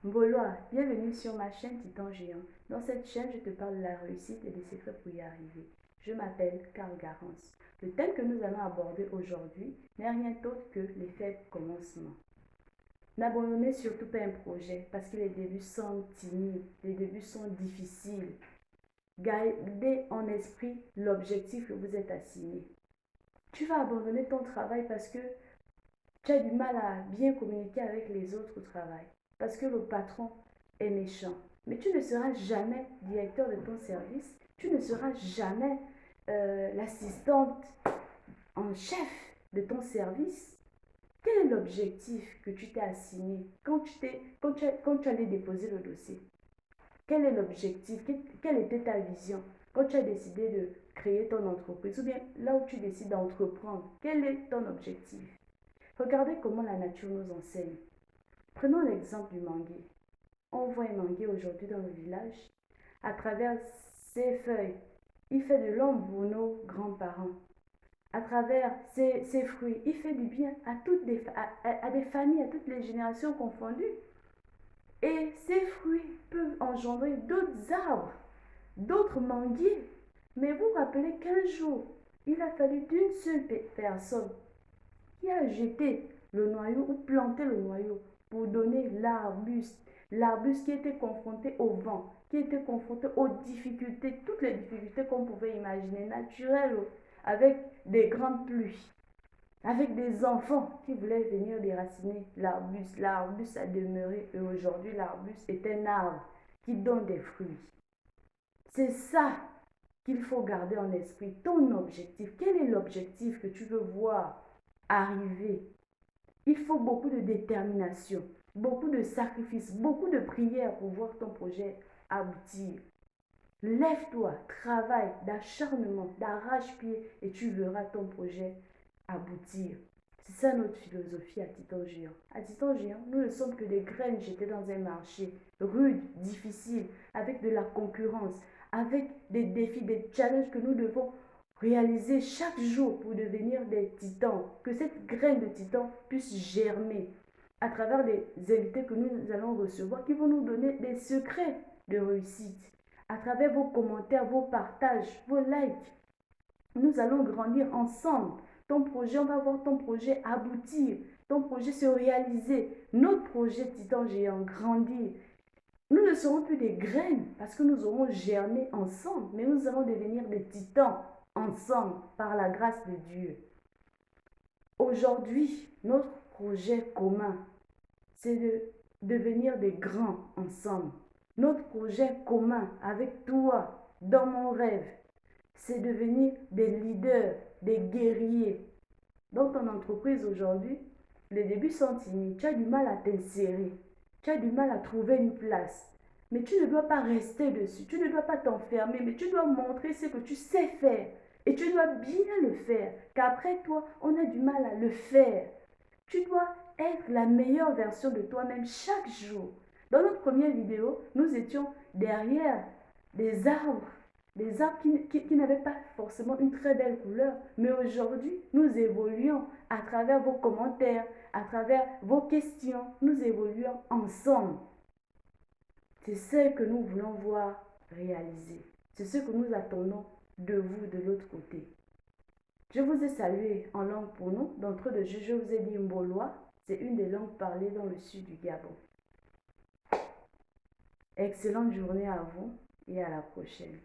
Mboloa, bienvenue sur ma chaîne Titan Géant. Dans cette chaîne, je te parle de la réussite et des secrets pour y arriver. Je m'appelle Carl Garance. Le thème que nous allons aborder aujourd'hui n'est rien d'autre que les faibles commencements. N'abandonnez surtout pas un projet parce que les débuts sont timides, les débuts sont difficiles. Gardez en esprit l'objectif que vous êtes assigné. Tu vas abandonner ton travail parce que tu as du mal à bien communiquer avec les autres au travail, parce que le patron est méchant. Mais tu ne seras jamais directeur de ton service, tu ne seras jamais l'assistante en chef de ton service. Quel est l'objectif que tu t'es assigné quand tu allais déposer le dossier? Quel est l'objectif? Quelle était ta vision quand tu as décidé de créer ton entreprise ou bien là où tu décides d'entreprendre? Quel est ton objectif? Regardez comment la nature nous enseigne. Prenons l'exemple du manguier. On voit un manguier aujourd'hui dans le village. À travers ses feuilles, il fait de l'ombre pour nos grands-parents. À travers ses fruits, il fait du bien à des familles, à toutes les générations confondues. Et ces fruits peuvent engendrer d'autres arbres, d'autres manguiers. Mais vous vous rappelez qu'un jour, il a fallu d'une seule personne qui a jeté le noyau ou planté le noyau pour donner l'arbuste. L'arbuste qui était confronté au vent, qui était confronté aux difficultés, toutes les difficultés qu'on pouvait imaginer, naturelles, avec des grandes pluies, avec des enfants qui voulaient venir déraciner l'arbuste. L'arbuste a demeuré et aujourd'hui l'arbuste est un arbre qui donne des fruits. C'est ça qu'il faut garder en esprit, ton objectif. Quel est l'objectif que tu veux voir arriver? Il faut beaucoup de détermination, beaucoup de sacrifices, beaucoup de prières pour voir ton projet aboutir. Lève-toi, travaille d'acharnement, d'arrache-pied et tu verras ton projet aboutir. C'est ça notre philosophie à Titan Géant. À Titan Géant, nous ne sommes que des graines jetées dans un marché rude, difficile, avec de la concurrence, avec des défis, des challenges que nous devons réaliser chaque jour pour devenir des titans. Que cette graine de titan puisse germer à travers des invités que nous allons recevoir qui vont nous donner des secrets de réussite. À travers vos commentaires, vos partages, vos likes, nous allons grandir ensemble. Ton projet, on va voir ton projet aboutir, ton projet se réaliser, notre projet Titan Géant grandir. Nous ne serons plus des graines parce que nous aurons germé ensemble, mais nous allons devenir des titans ensemble par la grâce de Dieu. Aujourd'hui, notre projet commun, c'est de devenir des grands ensemble. Notre projet commun avec toi, dans mon rêve, c'est devenir des leaders, des guerriers. Dans ton entreprise aujourd'hui, les débuts sont timides, tu as du mal à t'insérer, tu as du mal à trouver une place. Mais tu ne dois pas rester dessus, tu ne dois pas t'enfermer, mais tu dois montrer ce que tu sais faire. Et tu dois bien le faire, qu'après toi, on a du mal à le faire. Tu dois être la meilleure version de toi-même chaque jour. Dans notre première vidéo, nous étions derrière des arbres qui n'avaient pas forcément une très belle couleur. Mais aujourd'hui, nous évoluons à travers vos commentaires, à travers vos questions. Nous évoluons ensemble. C'est ce que nous voulons voir réaliser. C'est ce que nous attendons de vous de l'autre côté. Je vous ai salué en langue pour nous. D'entre de jeu, je vous ai dit Mboloa. C'est une des langues parlées dans le sud du Gabon. Excellente journée à vous et à la prochaine.